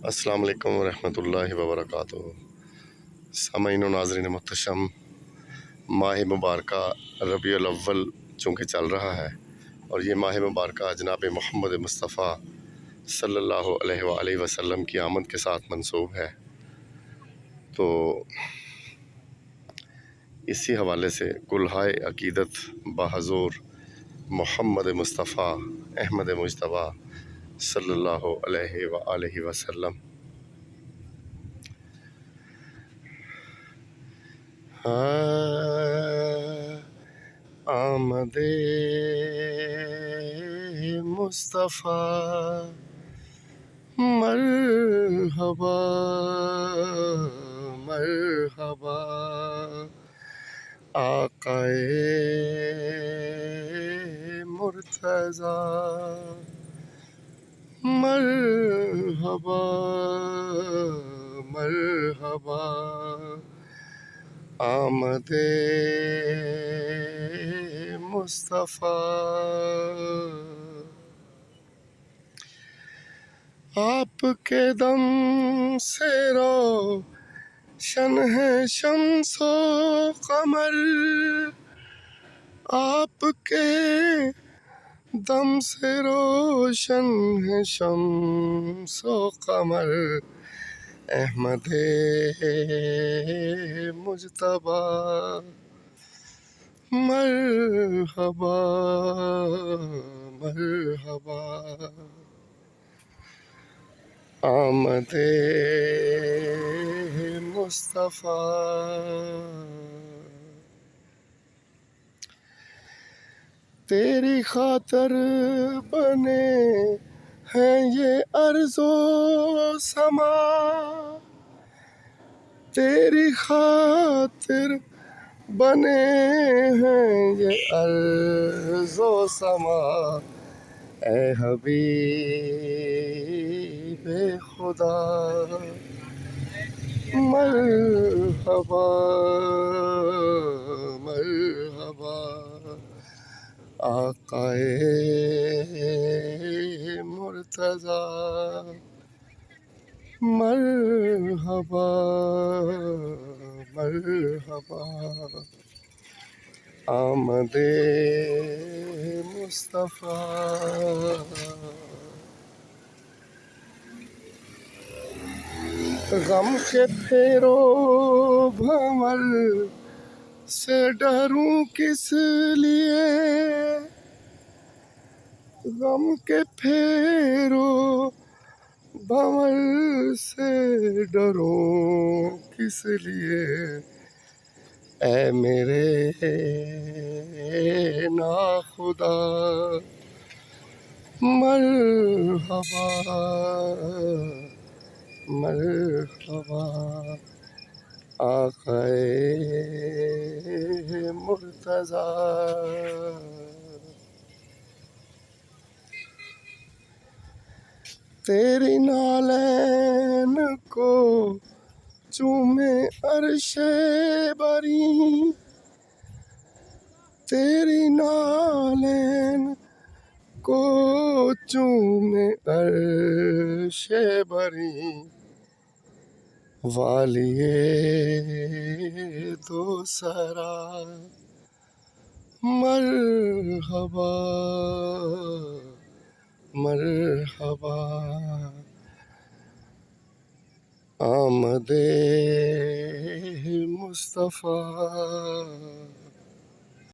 السلام علیکم ورحمۃ اللہ وبرکاتہ۔ سامعین و ناظرین محتشم، ماہ مبارکہ ربیع الاول چونکہ چل رہا ہے اور یہ ماہ مبارکہ جناب محمد مصطفیٰ صلی اللہ علیہ وآلہ وسلم کی آمد کے ساتھ منسوب ہے، تو اسی حوالے سے کلہائے عقیدت بحضور محمد مصطفیٰ احمد مجتبیٰ صلی اللہ علیہ وآلہ وسلم آمد مصطفیٰ مرحبا مرحبا، آقائے مرتضیٰ مرحبا مرحبا، آمد مصطفیٰ۔ آپ کے دم سے روشن ہے شمس و قمر، آپ کے دم سے روشن ہے شمس و قمر، احمد مجتبیٰ مرحبا مرحبا، آمد مصطفیٰ۔ تیری خاطر بنے ہیں یہ ارض و سما، تیری خاطر بنے ہیں یہ ارض و سما، اے حبیب خدا مرحبا مرحبا، آقائے مرتضیٰ مرحبا مرحبا، آمد مصطفیٰ۔ غم کے پھیرو بھنور سے ڈروں کس لیے، غم کے پھیرو بھنور سے ڈروں کس لیے، اے میرے ناخدا مرحبا مرحبا، آقائے مرتضیٰ۔ تیری نالین کو چومے عرش بری، تیری نالین کو چومے عرش بری، والیے دو سرا مرحبا مرحبا، آمد مصطفیٰ۔